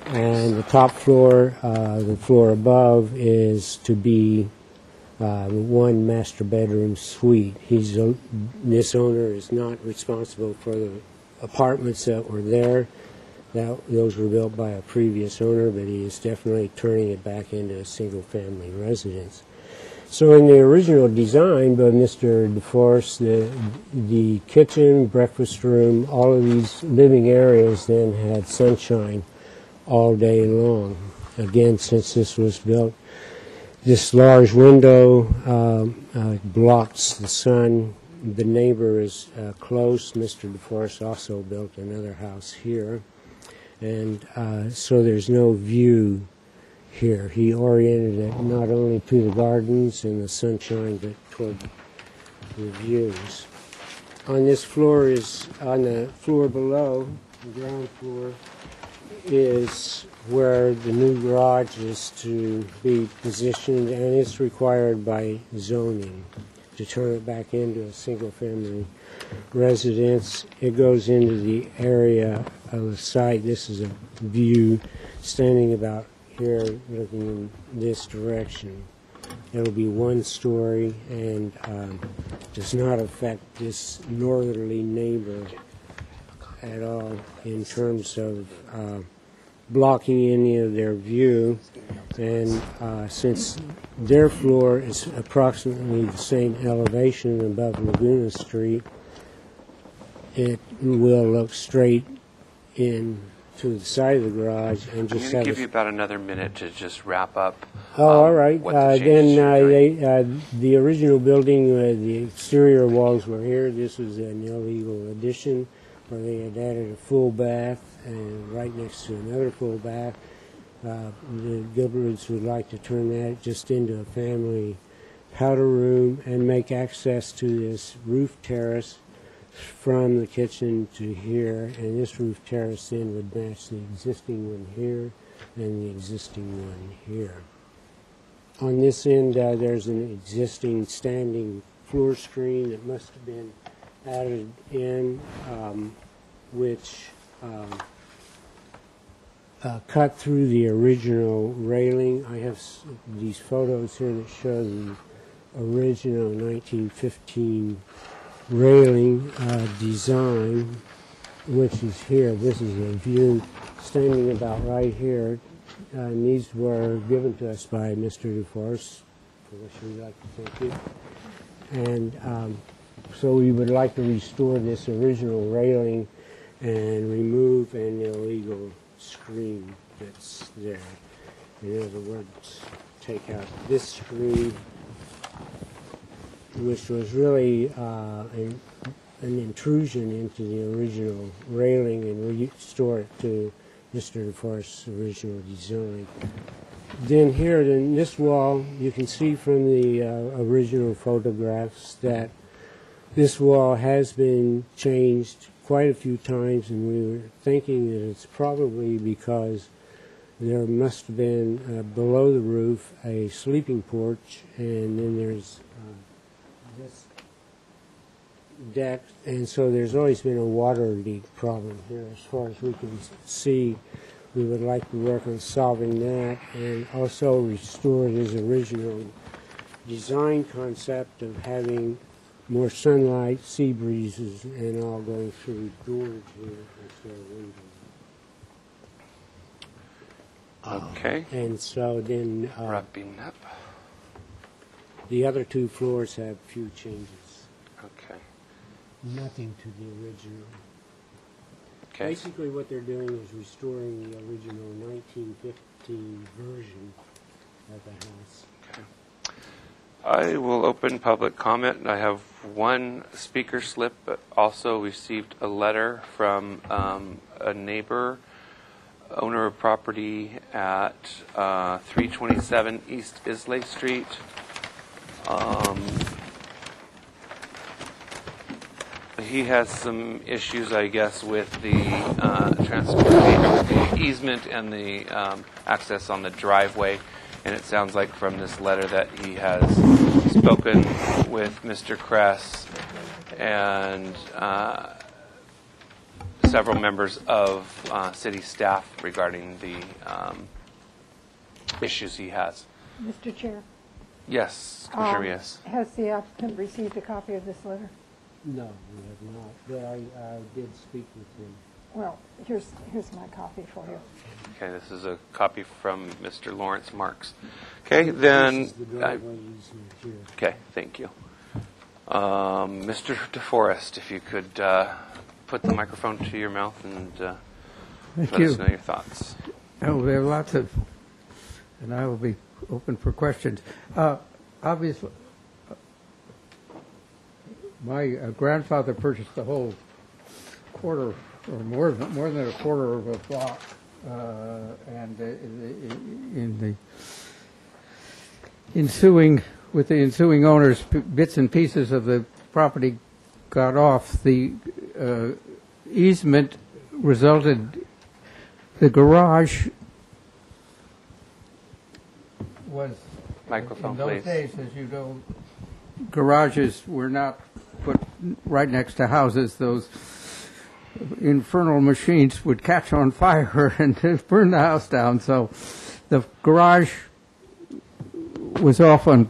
and the top floor, the floor above, is to be one master bedroom suite. This owner is not responsible for the apartments that were there. Those were built by a previous owner, but he is definitely turning it back into a single-family residence. So in the original design by Mr. DeForest, the kitchen, breakfast room, all of these living areas then had sunshine all day long. Again, since this was built, this large window blocks the sun. The neighbor is close. Mr. DeForest also built another house here. And so there's no view here. He oriented it not only to the gardens and the sunshine, but toward the views. On this floor on the floor below, the ground floor, is where the new garage is to be positioned, and it's required by zoning to turn it back into a single-family residence. It goes into the area of the site. This is a view standing about here looking in this direction. It'll be one story and does not affect this northerly neighbor at all in terms of blocking any of their view. And since their floor is approximately the same elevation above Laguna Street, it will look straight in to the side of the garage and just I'm going to give you about another minute to just wrap up. All right. What the changes you're doing. The original building, the exterior walls were here. This was an illegal addition where they had added a full bath and right next to another full bath. The Gilberts would like to turn that just into a family powder room and make access to this roof terrace from the kitchen to here, and this roof terrace then would match the existing one here and the existing one here. On this end, there's an existing standing floor screen that must have been added in, which cut through the original railing. I have these photos here that show the original 1915 railing design, which is here. This is a view standing about right here. And these were given to us by Mr. DeForest, for which we'd like to thank you. And so we would like to restore this original railing and remove an illegal screen that's there. In other words, take out this screen, which was really an intrusion into the original railing, and restore it to Mr. DeForest's original design. Then here, in this wall, you can see from the original photographs that this wall has been changed quite a few times, and we were thinking that it's probably because there must have been below the roof a sleeping porch, and then there's this deck, and so there's always been a water leak problem here. As far as we can see, we would like to work on solving that and also restore his original design concept of having more sunlight, sea breezes, and all going through doors here instead of windows. Okay. And so then Wrapping up. the other two floors have few changes. Okay. Nothing to the original. Okay. Basically what they're doing is restoring the original 1915 version of the house. I will open public comment. I have one speaker slip, but also received a letter from a neighbor, owner of property at 327 East Islay Street. He has some issues, I guess, with the transportation easement and the access on the driveway. And it sounds like from this letter that he has spoken with Mr. Kress and several members of city staff regarding the issues he has. Mr. Chair, Yes, Commissioner Rios. has the applicant received a copy of this letter? No, we have not. But I did speak with him. Well, here's my copy for you. Okay, this is a copy from Mr. Lawrence Marks. Okay, then. This is the driveway easement here. Okay, thank you. Mr. DeForest, if you could put the microphone to your mouth and let us know your thoughts. Oh, there are lots of, and I will be open for questions. Obviously, my grandfather purchased the whole quarter, or more than a quarter of a block, and in the ensuing owners, bits and pieces of the property got off. The easement resulted. The garage was Microphone, in those please. days, as you know, garages were not put right next to houses. Those infernal machines would catch on fire and burn the house down. So the garage was off on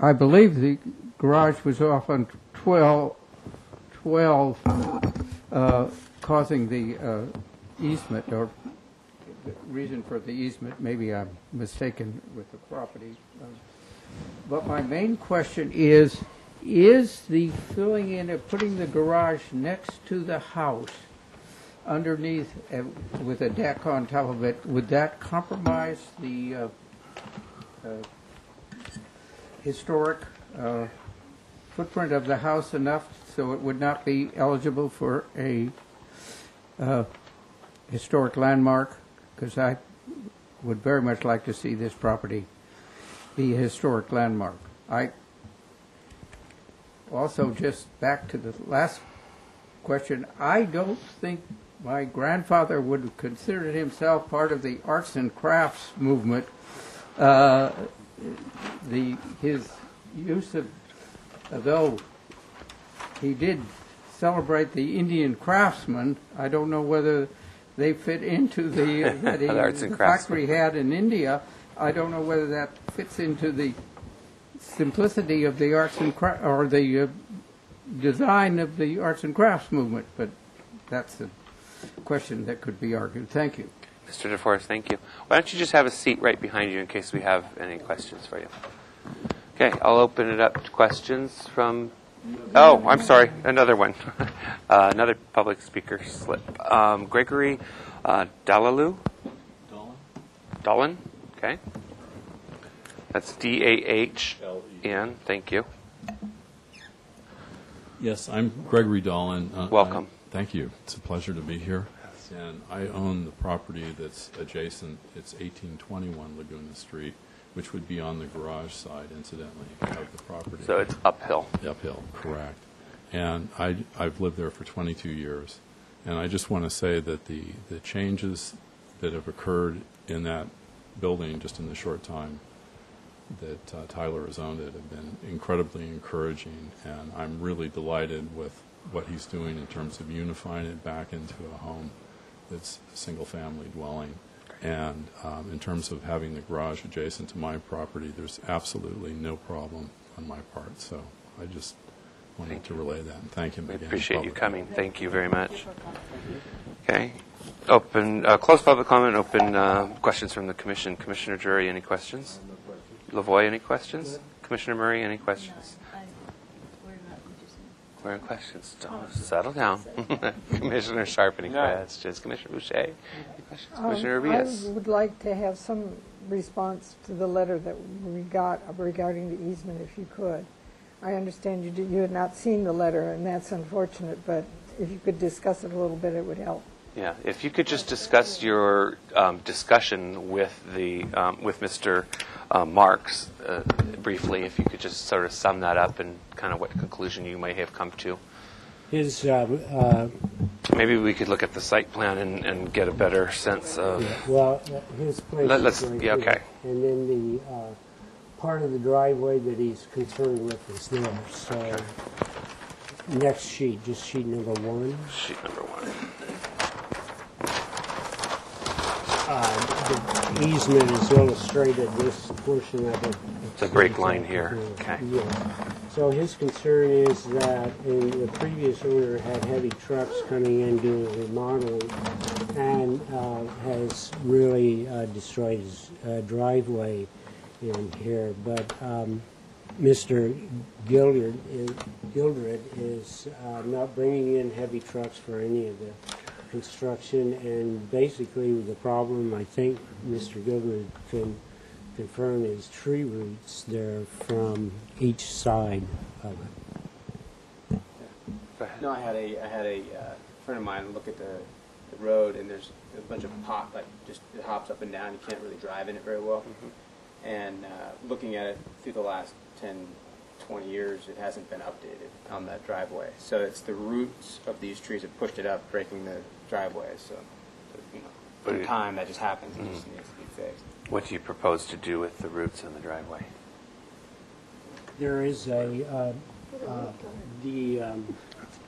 I believe the garage was off on 12, causing the easement, or the reason for the easement. Maybe I'm mistaken with the property. But my main question is the filling in of putting the garage next to the house underneath with a deck on top of it, would that compromise the historic footprint of the house enough so it would not be eligible for a historic landmark? Because I would very much like to see this property be a historic landmark. I also, just back to the last question, I don't think my grandfather would have considered himself part of the arts and crafts movement. His use of, though he did celebrate the Indian craftsmen, I don't know whether they fit into the factory had in India. I don't know whether that fits into the simplicity of the arts and or the design of the arts and crafts movement, but that's a question that could be argued. Thank you. Mr. DeForest, thank you. Why don't you just have a seat right behind you in case we have any questions for you? Okay, I'll open it up to questions from... Oh, I'm sorry, another one. Another public speaker slip. Gregory Dalalu? Dolan? Okay. That's D-A-H-N. Thank you. Yes, I'm Gregory Dolan. Welcome. Thank you. It's a pleasure to be here. And I own the property that's adjacent. It's 1821 Laguna Street, which would be on the garage side, incidentally, of the property. So it's uphill. Uphill, correct. And I've lived there for 22 years. And I just want to say that the changes that have occurred in that building just in the short time that Tyler has owned it have been incredibly encouraging, and I'm really delighted with what he's doing in terms of unifying it back into a home that's a single-family dwelling. And in terms of having the garage adjacent to my property, there's absolutely no problem on my part. So I just wanted to relay that and thank him again. I appreciate you publicly. coming. Thank you very much. Okay. Open, close public comment, open questions from the Commission. Commissioner Drury, any questions? Lavoie, any questions? Commissioner Murray, any questions? We're in questions. Don't settle down. Commissioner Sharp, any questions? Commissioner Boucher, any questions? Commissioner Rios? I would like to have some response to the letter that we got regarding the easement, if you could. I understand you had not seen the letter, and that's unfortunate, but if you could discuss it a little bit, it would help. Yeah, if you could just discuss your discussion with the with Mr. Marks briefly, if you could just sort of sum that up and kind of what conclusion you may have come to. His Maybe we could look at the site plan and get a better sense of. well, his place. Let's is right yeah, here. okay. And then the part of the driveway that he's concerned with is there. So next sheet, just sheet number 1. Sheet number 1. The easement is illustrated, this portion of it. The break line here. Okay. Yeah. So his concern is that the previous owner had heavy trucks coming in doing remodeling and has really destroyed his driveway in here. But Mr. Gildred is not bringing in heavy trucks for any of the construction, and basically the problem, I think Mr. Gilbert can confirm, is tree roots there from each side of it. No, I had a friend of mine look at the road, and there's a bunch of just it hops up and down. You can't really drive in it very well. Mm-hmm. And looking at it through the last 10, 20 years, it hasn't been updated on that driveway. So it's the roots of these trees that pushed it up, breaking the driveway. So, in time, that just happens. It just needs to be fixed. What do you propose to do with the roots in the driveway? There is the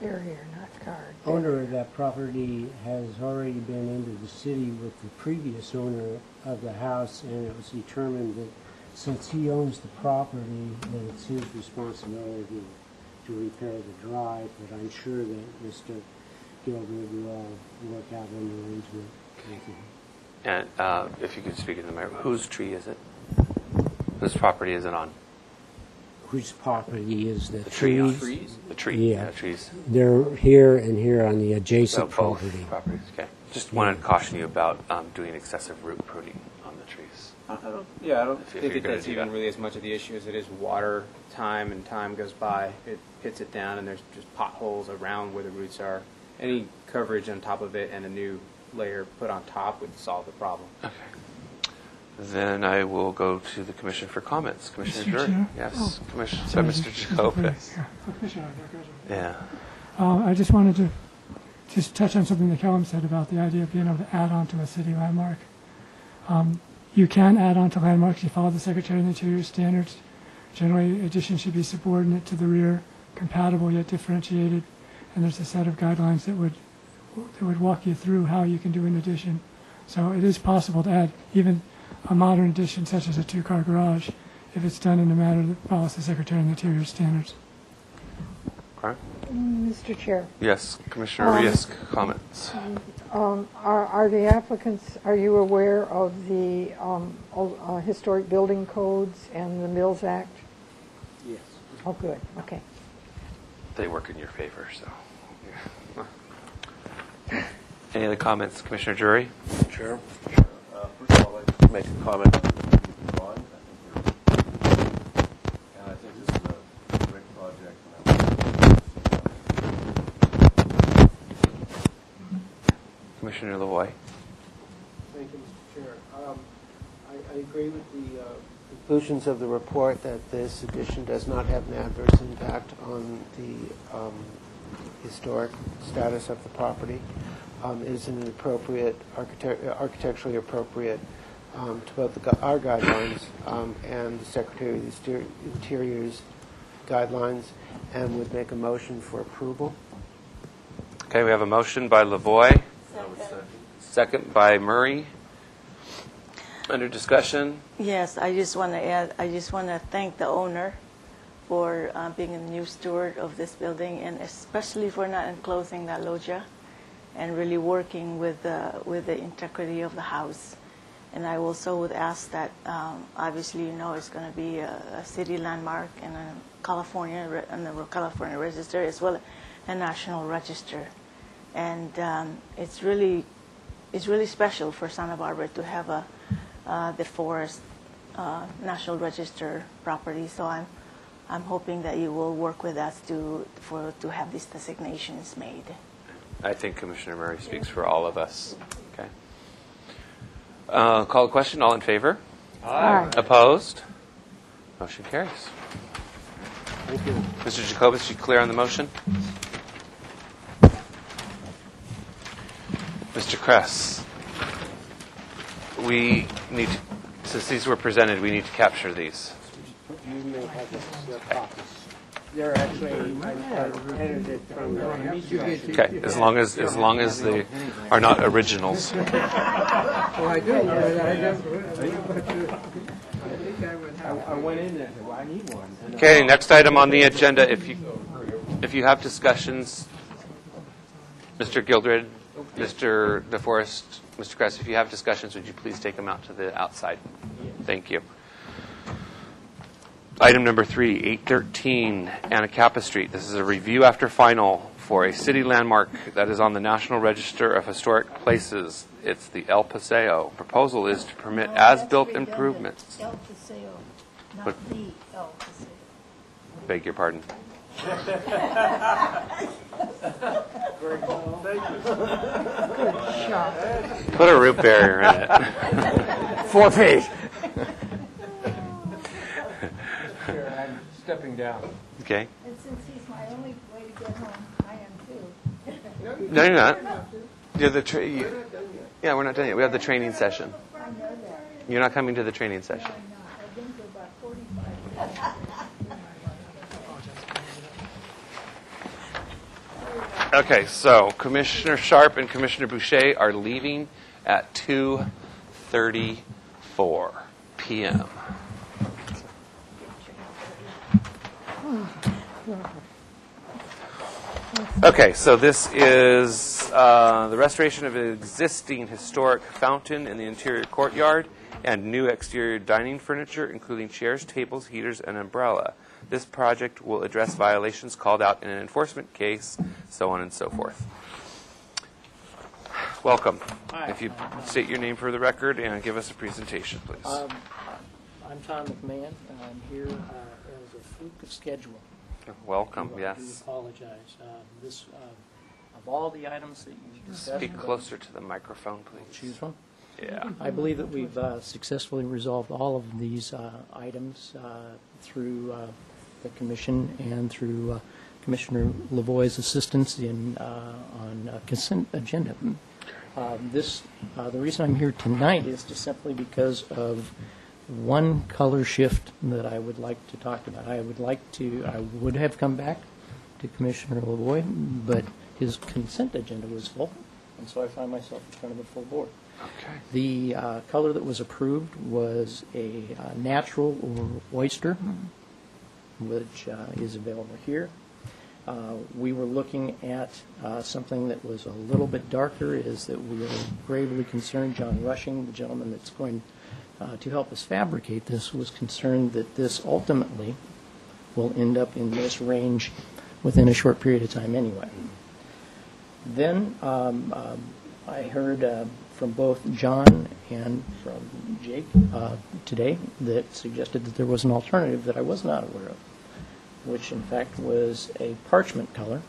Barrier, not guard. owner of that property has already been into the city with the previous owner of the house, and it was determined that since he owns the property, that it's his responsibility to repair the drive, but I'm sure that Mr. Gilbert will work out an arrangement with him. And if you could speak in the matter, whose tree is it? Whose property is it on? Whose property is the tree? trees? The tree. Yeah. Trees. They're here and here on the adjacent So both property. properties. Okay. Just wanted to caution you about doing excessive root pruning on the trees. I don't If think you're that gonna that's do even that. really as much of the issue as it is water time, and time goes by. It hits it down, and there's just potholes around where the roots are. Any coverage on top of it and a new layer put on top would solve the problem. Okay. Then I will go to the Commission for comments. Commissioner Mr. Drury? Chair? Yes. Oh. Commissioner, Sorry, Mr. Jacobus. Yeah. I just wanted to just touch on something that Kellum said about the idea of being able to add on to a city landmark. You can add on to landmarks. You follow the Secretary of the Interior standards. Generally, addition should be subordinate to the rear, compatible yet differentiated, and there's a set of guidelines that would walk you through how you can do an addition. So it is possible to add even a modern addition such as a 2-car garage if it's done in a manner that follows the Secretary of the Interior standards. Okay. Mr. Chair, Yes. Commissioner Rios, comments. are the applicants, are you aware of the historic building codes and the Mills Act? Yes. Oh, good. Okay. They work in your favor, so. Any other comments, Commissioner Drury? Chair. First of all, I'd like to make a comment on the drawing. And I think this is a great project. Commissioner Lavoie. Thank you, Mr. Chair. I agree with the conclusions of the report that this addition does not have an adverse impact on the historic status of the property. Is an appropriate, architecturally appropriate to both our guidelines and the Secretary of the Interior's guidelines, and would make a motion for approval. Okay, we have a motion by Lavoie. Second by Murray. Under discussion? Yes, I just want to add, I just want to thank the owner for being a new steward of this building, and especially for not enclosing that loggia and really working with the integrity of the house. And I also would ask that, obviously, you know, it's going to be a city landmark and a California, and the California Register, as well as a National Register. And it's really special for Santa Barbara to have the Forest National Register property. So I'm hoping that you will work with us to have these designations made. I think Commissioner Murray speaks for all of us. Okay. Call the question. All in favor? Aye. Opposed? Motion carries. Thank you. Mr. Jacobus, you clear on the motion? Mr. Kress, we need to, since these were presented, we need to capture these. You may have the copies. They're actually, I edited from the... Okay, as long as they are not originals. Well, I do, I went in there, well, I need one. Okay, next item on the agenda. If you have discussions, Mr. Gildred, Mr. DeForest, Mr. Kress, if you have discussions, would you please take them out to the outside? Thank you. Item number 3, 813 Anacapa Street. This is a review after final for a city landmark that is on the National Register of Historic Places. It's the El Paseo. Proposal is to permit as-built improvements. El Paseo, not What? the El Paseo. Beg your pardon. Put a root barrier in it. 4 feet. I'm stepping down. Okay. And since he's my only way to get home, I am too. No, you're not. You're yeah, we're not done yet. We have the training session. I know that. You're not coming to the training session. I've been to about 45 minutes. Okay, so Commissioner Sharp and Commissioner Boucher are leaving at 2:34 p.m. Okay, so this is the restoration of an existing historic fountain in the interior courtyard and new exterior dining furniture, including chairs, tables, heaters, and umbrella. This project will address violations called out in an enforcement case, so on and so forth. Welcome. Hi. If you state your name for the record and give us a presentation, please. I'm Tom McMahon, and I'm here as a fluke of schedule. Welcome, I do yes. apologize. Of all the items that you discussed... Speak closer to the microphone, please. Choose one? Yeah. I believe that we've successfully resolved all of these items through the commission and through Commissioner Lavoie's assistance on consent agenda. The reason I'm here tonight is just simply because of one color shift that I would like to talk about. I would have come back to Commissioner Lavoie, but his consent agenda was full, and so I find myself in front of the full board. Okay. The color that was approved was a natural or oyster, which is available here. We were looking at something that was a little bit darker, is that we are gravely concerned. John Rushing, the gentleman that's going to help us fabricate this, was concerned that this ultimately will end up in this range within a short period of time anyway. Then I heard from both John and from Jake today that suggested that there was an alternative that I was not aware of, which in fact was a parchment color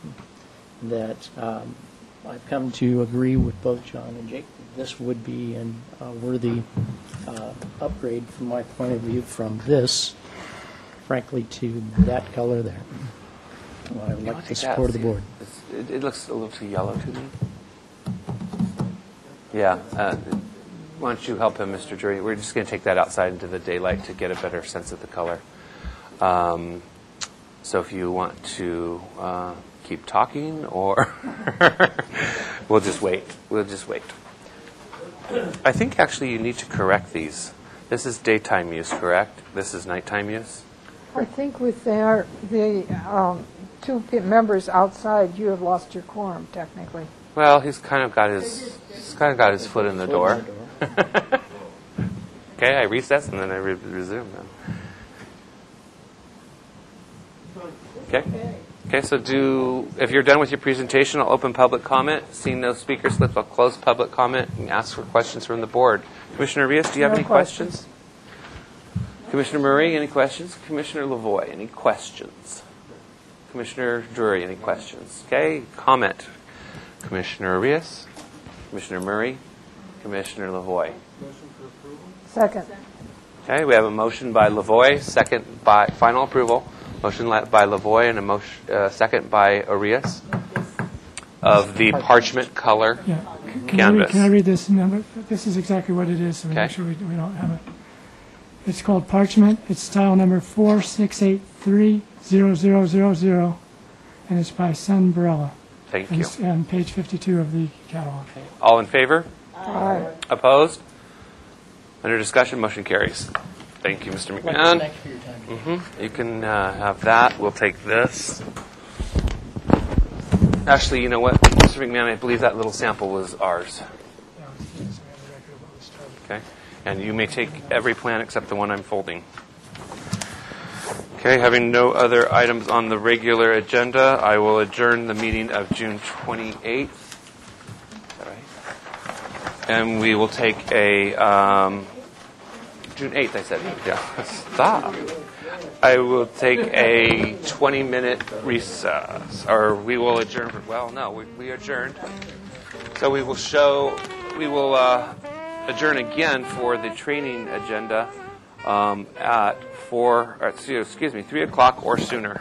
that I've come to agree with both John and Jake. This would be a worthy upgrade from my point of view from this, frankly, to that color there. I would like the support of the board. It looks a little too yellow to me. Yeah. Why don't you help him, Mr. Jury? We're just going to take that outside into the daylight to get a better sense of the color. So if you want to keep talking, or we'll just wait. We'll just wait. I think actually you need to correct these. This is daytime use, correct? This is nighttime use? I think with the two members outside, you have lost your quorum, technically. Well, he's kind of got his foot in the door. Okay, I recess and then I resume then. Okay, so if you're done with your presentation, I'll open public comment. Seeing no speaker slips, I'll close public comment and ask for questions from the board. Commissioner Rios, do you have any questions? Commissioner Murray, any questions? Commissioner Lavoie, any questions? Commissioner Drury, any questions? Okay, comment. Commissioner Rios, Commissioner Murray, Commissioner Lavoie. Second. Okay, we have a motion by Lavoie, second by final approval. Motion by Lavoie and a motion, second by Arias of the parchment color canvas. Can I read this number? This is exactly what it is, so we make sure we don't have it. It's called Parchment. It's style number 46830000, and it's by Sunbrella. Thank you. It's on page 52 of the catalog. All in favor? Aye. Opposed? Under discussion, motion carries. Thank you, Mr. McMahon. Thank you for your time. You can have that. We'll take this. Actually, you know what, Mr. McMahon, I believe that little sample was ours. Okay. And you may take every plan except the one I'm folding. Okay, having no other items on the regular agenda, I will adjourn the meeting of June 28th. Is that right? And we will take a June 8th, I said. Yeah. Stop. I will take a 20-minute recess, or we will adjourn. We adjourned. So we will adjourn again for the training agenda at 3 o'clock or sooner.